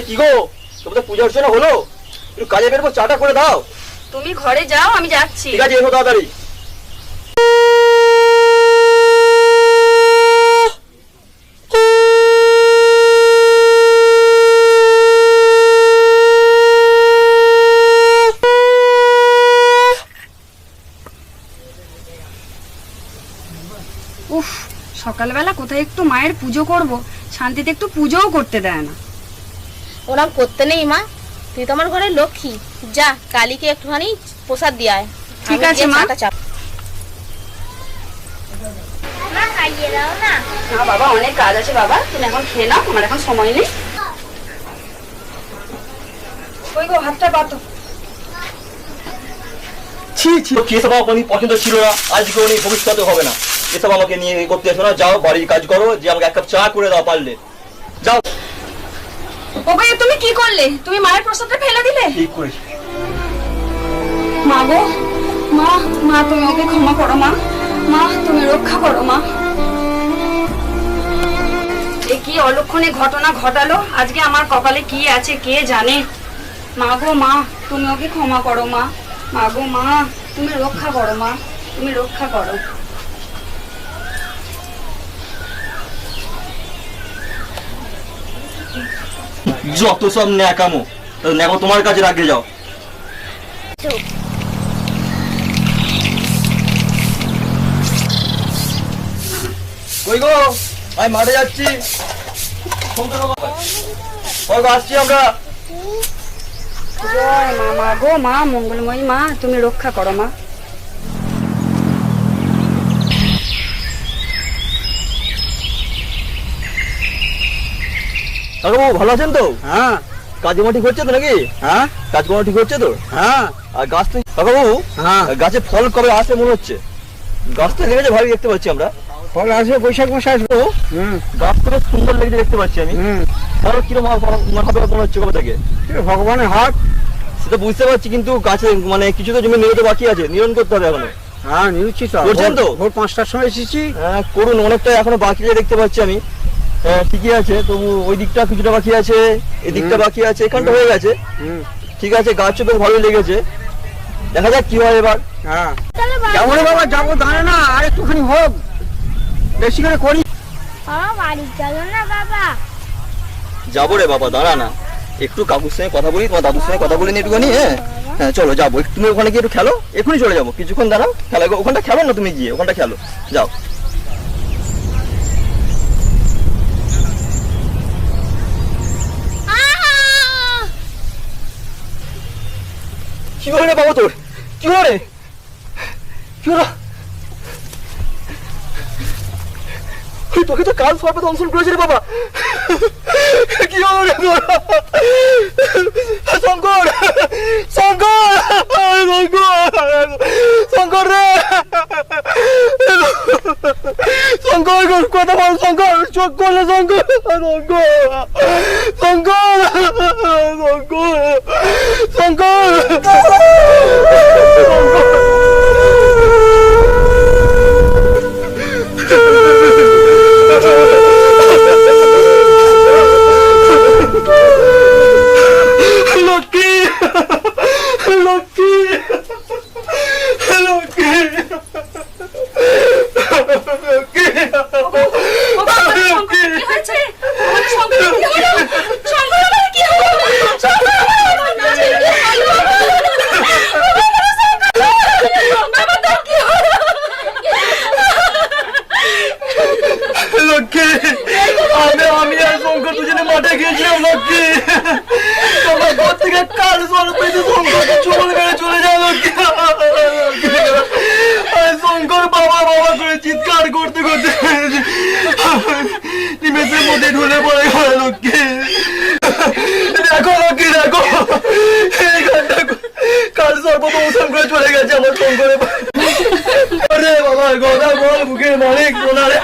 কি গো, তোমাদের পূজা অর্চনা হলো? একটু কাজে বেরবো, চাটা করে দাও। তুমি ঘরে যাও, আমি যাচ্ছি। ঠিক আছে, এসো তাড়াতাড়ি। উফ, সকালবেলা কোথায় একটু মায়ের পুজো করব, শান্তিতে একটু পুজোও করতে দেয় না। ওরম করতে নেই মা, তুই তো আমার ঘরের লক্ষ্মী। যা, কালীকে একটুখানি প্রসাদ দিয়ে আয়। ঠিক আছে মা। খাইয়ে দাও না। না বাবা, অনেক কাজ আছে বাবা, তুমি এখন খেয়ে নাও, আমার এখন সময় নেই। ওই গো, হাতটা পাতো। ছি ছি, কি এসব আমার পছন্দ ছিল না, আজকে উনি ভবিষ্যতে হবে না। এসব আমাকে নিয়ে করতে এসো না। যাও, বাড়ির কাজ করো, যে আমাকে এক কাপ চা করে দাও পারলে। যাও। ও ভাই, তুমি কি করলে? তুমি মায়ের প্রসাদটা ফেলে দিলে। ঠিক করেছি। মা গো, মা, মা তুমি ওকে ক্ষমা করো মা, মা তুমি রক্ষা করো মা। এ কি অলক্ষণে ঘটনা ঘটালো, আজকে আমার কপালে কি আছে কে জানে। মা গো মা, তুমি ওকে ক্ষমা করো মা, মা গো মা তুমি রক্ষা করো মা, তুমি রক্ষা করো। যত সব ন্যাকামো, ন্যাকামো তোমার কাছে রাখে যাও। কই গো, আমি মাঠে যাচ্ছি, আসছি আমরা। জয় মা, মা গো মা মঙ্গলময়ী মা তুমি রক্ষা করো মা। কাকাবাবু ভালো আছেন তো? হ্যাঁ কাজকর্ম ঠিক হচ্ছে তো নাকি? হ্যাঁ কাজকর্ম ঠিক হচ্ছে তো? হ্যাঁ আর গাছ তো কাকাবাবু, হ্যাঁ গাছে ফল কবে আসে মনে হচ্ছে? গাছ তো লেগেছে ভালোই দেখতে পাচ্ছি আমরা। ফল আসবে বৈশাখ মাসে আসবে। গাছ তো বেশ সুন্দর লেগেছে দেখতে পাচ্ছি আমি। ফল কিরকম হবে মনে হচ্ছে কবে থেকে? ভগবানের হাত। সেটা বুঝতে পারছি, কিন্তু গাছে মানে কিছু তো জমি নিরতে বাকি আছে, নিরন করতে হবে এখনো। হ্যাঁ নিচ্ছি তো। করছেন তো? ভোর 5টার সময় এসেছি। হ্যাঁ করুন, অনেকটা এখনো বাকি আছে দেখতে পাচ্ছি আমি। হ্যাঁ ঠিকই আছে, তবু ওই দিকটা কিছুটা বাকি আছে, এই দিকটা বাকি আছে, এখানটা হয়ে গেছে। ঠিক আছে, গাছও বেশ ভালোই লেগেছে, দেখা যাক কি হয় এবার। হ্যাঁ যাবো রে বাবা, যাবো, দাঁড়ে না আর একটুখানি হোক, বেশি করে করি। বাড়ি চলো না বাবা। যাবো রে বাবা, দাঁড়া না, একটু কাকুর সঙ্গে কথা বলি, তোমার দাদুর সঙ্গে কথা বলি নি একটুখানি। হ্যাঁ হ্যাঁ চলো যাবো, তুমি ওখানে গিয়ে একটু খেলো, এখনই চলে যাবো, কিছুক্ষণ দাঁড়াও, খেলা ওখানটা খেলো না, তুমি গিয়ে ওখানটা খেলো, যাও। কি হলো রে বাবা তোর? কি হলো রে? কি হলো? তোকে তো কাল সর্বে দংশন করেছে রে বাবা। কি হলো রে তোর? শঙ্কর, শঙ্কর, শঙ্কর রে, শঙ্কর কথা বল, শঙ্কর চোখ করলে, শঙ্কর, শঙ্কর, শঙ্কর, শঙ্কর, আমি আর শঙ্কর দুজনে মাঠে গিয়েছিলাম লক্ষ্মী, তোমার ঘর থেকে কাল স্বরূপ শঙ্করকে চুমল মেরে চলে যায় লক্ষ্মী। শঙ্কর বাবা বাবা করে চিৎকার করতে করতে নিমেষের মধ্যে ঢুলে পড়ে গেল লক্ষ্মী। দেখো লক্ষ্মী, দেখো কাল সর্ব প্রমোশন করে চলে গেছে আমার শঙ্করের বাবা। গদা বল বুকের মালিক সোনারে।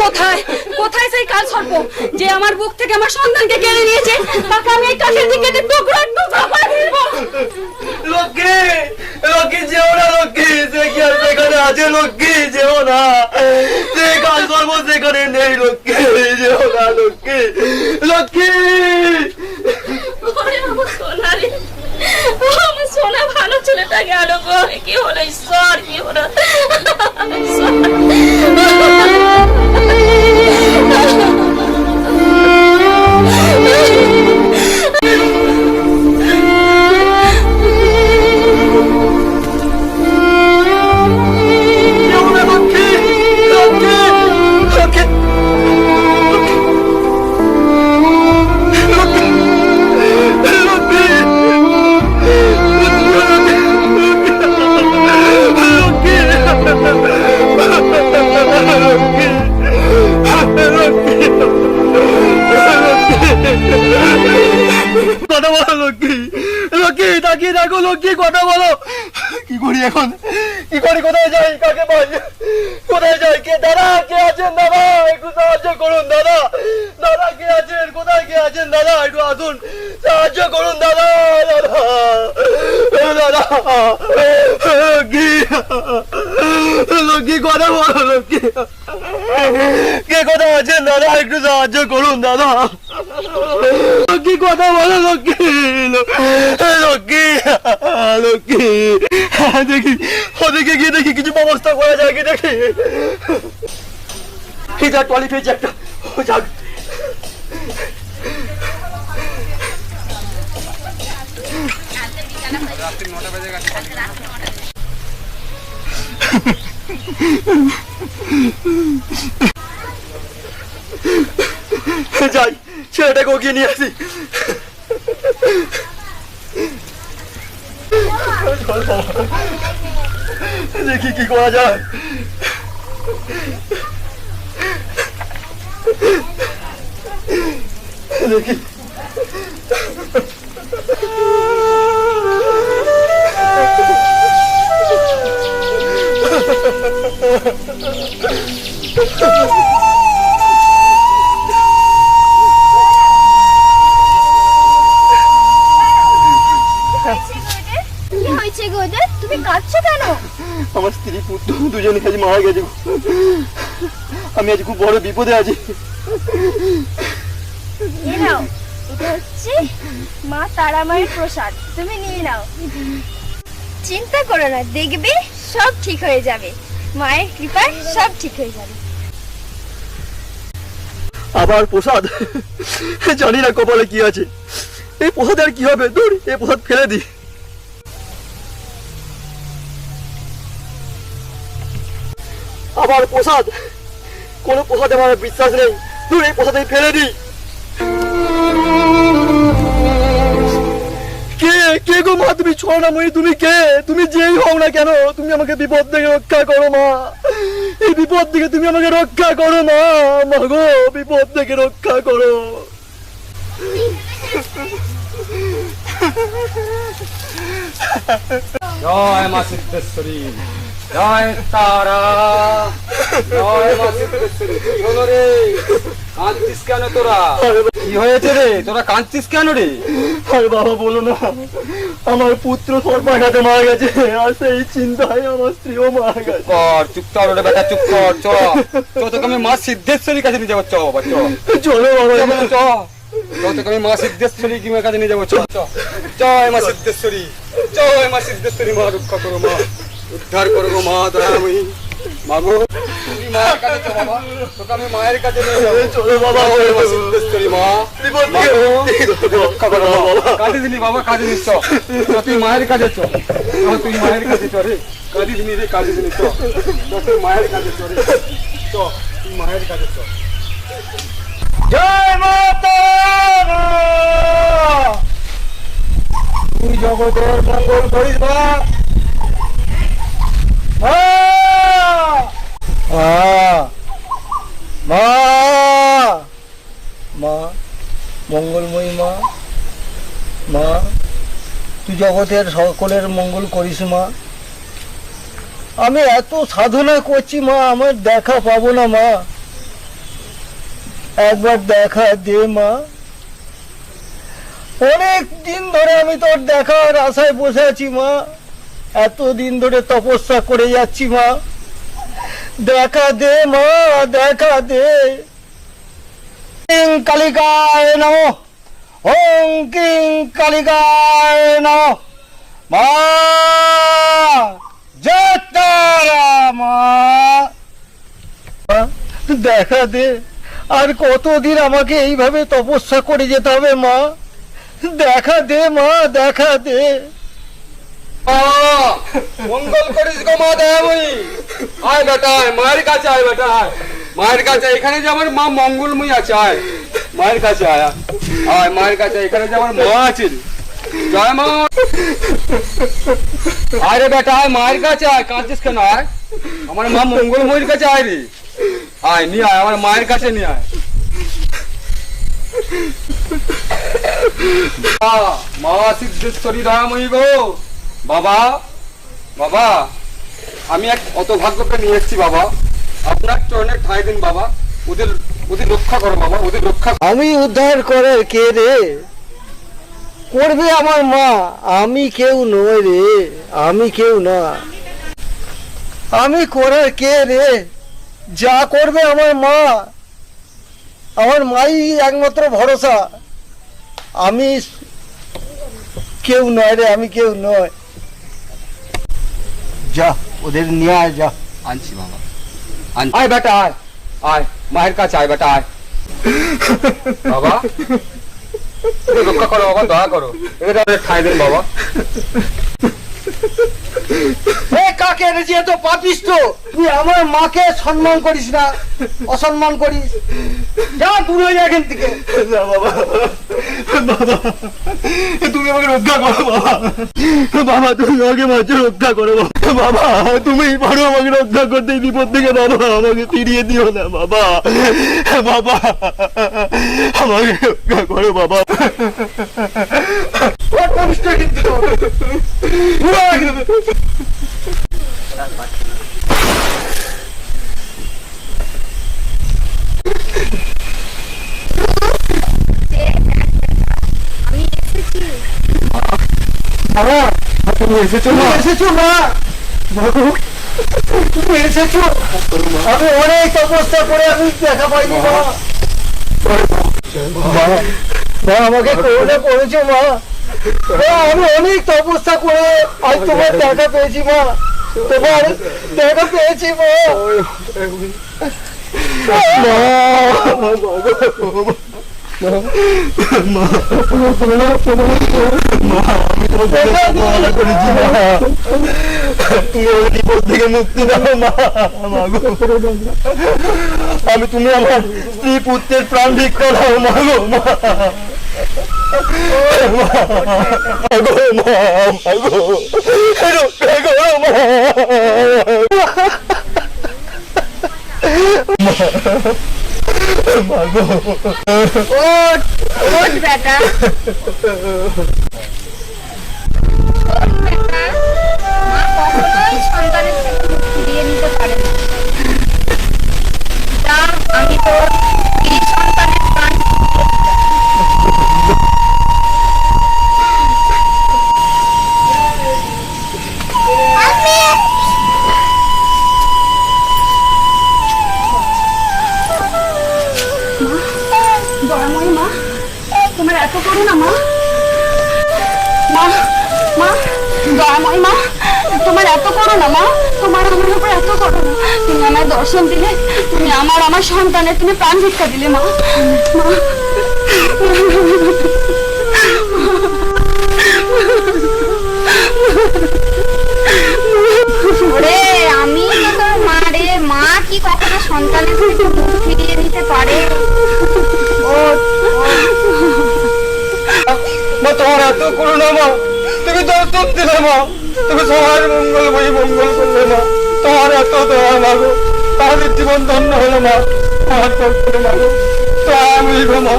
কোথায় কোথায় সেই কাল সর্প যে আমার বুক থেকে আমার সন্তানকে কেড়ে নিয়েছে, তাকে আমি এই কাঠের দিকে টুকরো টুকরো করে ফেলবো। লক্ষ্মী, লক্ষ্মী যেও না লক্ষ্মী, সে কি আর সেখানে আছে লক্ষ্মী, যেও না, সে কাল সর্ব সেখানে নেই লক্ষ্মী, যেও না লক্ষ্মী, লক্ষ্মী। তাকিয়ে দেখো লক্ষ্মী, কথা বলো। কি করি এখন, কি করি, কোথায় যাই, কাকে পাই, কোথায় যাই? কে দাদা, কে আছেন দাদা, একটু সাহায্য করুন দাদা। দাদা কে আছেন, কোথায় কে আছেন দাদা, একটু আসুন, সাহায্য করুন দাদা। দাদা দাদা লক্ষ্মী, লক্ষ্মী কথা বলো লক্ষ্মী, কে কোথায় আছেন দাদা, একটু সাহায্য করুন দাদা। লক্ষ্মী কথা বলো লক্ষ্মী, লক্ষ্মী, লক্ষ্মী। দেখি ওদিকে গিয়ে দেখি কিছু ব্যবস্থা করা যায় কি দেখি। টলি পেয়েছি একটা, যাক। যাই, ছেলেটাকে ওগিয়ে নিয়ে আসি। দেখি কি করা যায়। দেখি কি হয়েছে গো ওদের? তুমি কাঁদছো কেন? আমার স্ত্রী পুত্র দুজনে কাজে মারা গেছে। আমি আজ খুব বড় বিপদে আছি। নিয়ে নাও, এটা হচ্ছে মা তারা মায়ের প্রসাদ, তুমি নিয়ে নাও। চিন্তা করো না, দেখবে সব ঠিক হয়ে যাবে, মায়ের কৃপায় সব ঠিক হয়ে যাবে। আবার প্রসাদ, জানি না কপালে কি আছে। এই প্রসাদ আর কি হবে, দূর, এই প্রসাদ ফেলে দি। আবার প্রসাদ, কোন প্রসাদে আমার বিশ্বাস নেই, দূর, এই প্রসাদ আমি ফেলে দিই। কে কে গো মা, তুমি ছড়াময়ী, তুমি কে? তুমি যেই হও না কেন, তুমি আমাকে বিপদ থেকে রক্ষা করো মা। এই বিপদ থেকে তুমি আমাকে রক্ষা করো মা, মা গো, বিপদ থেকে রক্ষা করো। জয় মা সিদ্ধেশ্বরী, জয় তারা, জয় মা সিদ্ধেশ্বরী। কি হলো রে, কাঁদছিস কেন তোরা? কি হয়েছে রে, তোরা কাঁদছিস কেন রে? আরে বাবা বলো না, আমার পুত্র সর্পাঘাতে মারা গেছে, আর সেই চিন্তায় আমার স্ত্রীও মারা গেছে। কর, চুপ কর রে বেটা, চুপ কর। চ তোকে আমি মা সিদ্ধেশ্বরীর কাছে নিয়ে যাবো। চ বাবা, চলো বাবা, চ তোকে আমি মা সিদ্ধেশ্বরী কি কাছে নিয়ে যাবো। চ চ, জয় মা সিদ্ধেশ্বরী, জয় মা সিদ্ধেশ্বরী। মা রক্ষা করো, মা উদ্ধার করো গো মা দয়াময়ী। মা গো, তুমি মায়ের কাছে চ বাবা, তোকে আমি মায়ের কাছে নিয়ে যাবো। চলো বাবা, জয় মা সিদ্ধেশ্বরী। মা বিপদ মা থেকে গো, রক্ষা করো বাবা। কাঁদি দিনি বাবা, কাঁদি দিনি। চ তুই মায়ের কাছে চ, তুই মায়ের কাছে চ রে, কাঁদি দিনি রে, কাঁদি দিনি। চ তুই মায়ের কাছে চ রে, চ তুই মায়ের কাছে চ। জয় মাতা, তুই জগতের মঙ্গল করিস মা। মা, মা মঙ্গলময়ী মা, মা তুই জগতের সকলের মঙ্গল করিস মা। আমি এত সাধনা করছি মা, আমার দেখা পাবো না মা, একবার দেখা দে মা। অনেক দিন ধরে আমি তোর দেখার আশায় বসে আছি মা, এতদিন ধরে তপস্যা করে যাচ্ছি মা, দেখা দে মা, দেখা দে। কিং কালিকায় নমঃ, ওং কিং কালিকায় নমঃ। মা জয় তারা মা, দেখা দে। আর কতদিন আমাকে এইভাবে তপস্যা করে যেতে হবে মা, দেখা দে মা, দেখা দে। মঙ্গল করিস গো মা দয়াময়ী। আয় বেটা, আয় মায়ের কাছে, আয় বেটা, আয় মায়ের কাছে। এখানে যে আমার মা মঙ্গলময়ী আছে, আয় মায়ের কাছে, আয় আয় মায়ের কাছে। এখানে যে আমার মা আছে, জয় মা। আয় রে বেটা, আয় মায়ের কাছে, আয়, কাঁদছিস কেন? আয় আমার মা মঙ্গলময়ীর কাছে, আয় রে, আয় নিয়ে আয়, আমার মায়ের কাছে নিয়ে আয়। মা সিদ্ধেশ্বরী রামই গো। বাবা, বাবা, আমি এক অতভাগ্যকে নিয়ে এসেছি বাবা, আপনার চরণে ঠাঁই দিন বাবা, ওদের ওদের রক্ষা করো বাবা, ওদের রক্ষা। আমি উদ্ধার করার কে রে? করবে আমার মা, আমি কেউ নই রে, আমি কেউ না। আমি করার কে রে? যা করবে আমার মা, আমার মাই একমাত্র ভরসা। আমি কেউ নয় রে, আমি কেউ নয়। যা ওদের নিয়ে আয়, যা। আনছি বাবা, আয় বেটা, আয় আয়, মায়ের কাছে আয় বেটা, আয় বাবা, ওদের রক্ষা করো বাবা, দয়া করো, এদের ঠাঁই দিন বাবা। এ কাকে এনেছি এত পাপিষ্ট? তুই আমার মাকে সম্মান করিস না, অসম্মান করিস। যা দূরে যা এখান থেকে। বাবা, বাবা, তুমি আমাকে রক্ষা করো বাবা। বাবা, তুমি আমাকে মাঝে রক্ষা করো বাবা। তুমি পারো আমাকে রক্ষা করতে এই বিপদ থেকে বাবা। আমাকে ফিরিয়ে দিও না বাবা। বাবা, আমাকে রক্ষা করো বাবা। পাপিষ্ট কিন্তু। তুমি এসেছো মা? এসেছো মা? তুমি এসেছো? আমি অনেক অবস্থা করে আমি দেখা পাইনি মা। মা আমাকে করোনা করেছো মা। মা, আমি অনেক তপস্যা করে আজ তোমার দেখা পেয়েছি মা। তোমার দেখা পেয়েছি মা। বিপদ থেকে মুক্তি দাও মা। আমি তুমি আমার স্ত্রী পুত্রের প্রাণ ভিক্ষা দাও মা গো মা। ওঠ ওঠ বেটা, মা কখনোই সন্তানের থেকে মুক্তি দিয়ে নিতে পারে না। যা, আমি তোর এই সন্তানের প্রাণ দয়াময়ী মা, তোমার এত করুণা মা। মা, মা, দয়াময়ী মা, তোমার এত করুণা মা, তোমার আমার উপর এত করুণা। তুমি আমার দর্শন দিলে, তুমি আমার সন্তানের তুমি প্রাণ ভিক্ষা দিলে মা। মা, ওরে আমি তো তোর মা রে। মা কি কখনো সন্তানের থেকে মুখ ফিরিয়ে নিতে পারে? মা তোমার এত করুণা মা, তুমি দর্শন দিলে মা, তুমি সবার মঙ্গলময়ী মঙ্গল করলে মা। তোমার এত দয়া মা গো, তাদের জীবন ধন্য হলো মা। তোমার দর্শনে মা গো, দয়াময়ী গো মা,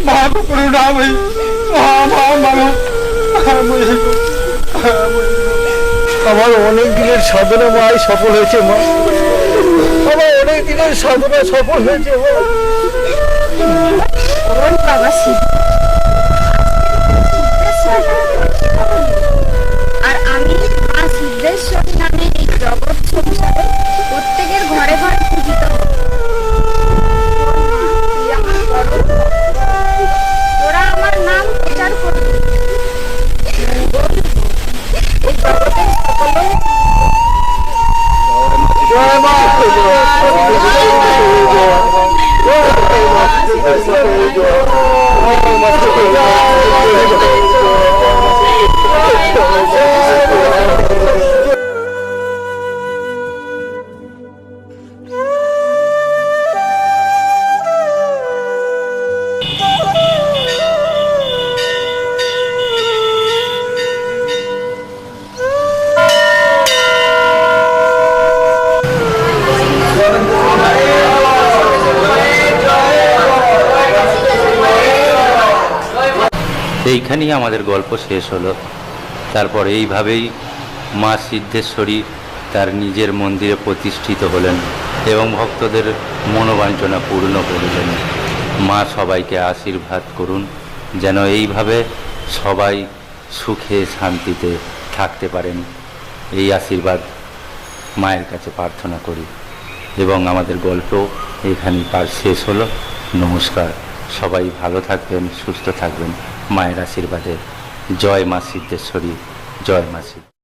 মা গো করুণাময়ী, মা মা মা গো, দয়াময়ী গো, দয়াময়ী গো। আমার অনেক দিনের সাধনা মা সফল হয়েছে মা। আমার অনেক দিনের সাধনা সফল হয়েছে মা। বাবা শিব, আর আমি মা সিদ্ধেশ্বরী নামে এই জগৎ সংসারে প্রত্যেকের ঘরে ঘরে পূজিত হব। তোরা আমার নাম প্রচার করবি। এই জগতের সকলে জয় মা, এইখানেই আমাদের গল্প শেষ হলো। তারপর এইভাবেই মা সিদ্ধেশ্বরী তার নিজের মন্দিরে প্রতিষ্ঠিত হলেন এবং ভক্তদের মনোবাঞ্ছনা পূর্ণ করলেন। মা সবাইকে আশীর্বাদ করুন যেন এইভাবে সবাই সুখে শান্তিতে থাকতে পারেন, এই আশীর্বাদ মায়ের কাছে প্রার্থনা করি। এবং আমাদের গল্প এখানেই শেষ হলো। নমস্কার, সবাই ভালো থাকবেন, সুস্থ থাকবেন মায়ের আশীর্বাদে। জয় মা সিদ্ধেশ্বরী, জয় মা সিদ্ধেশ্বরী।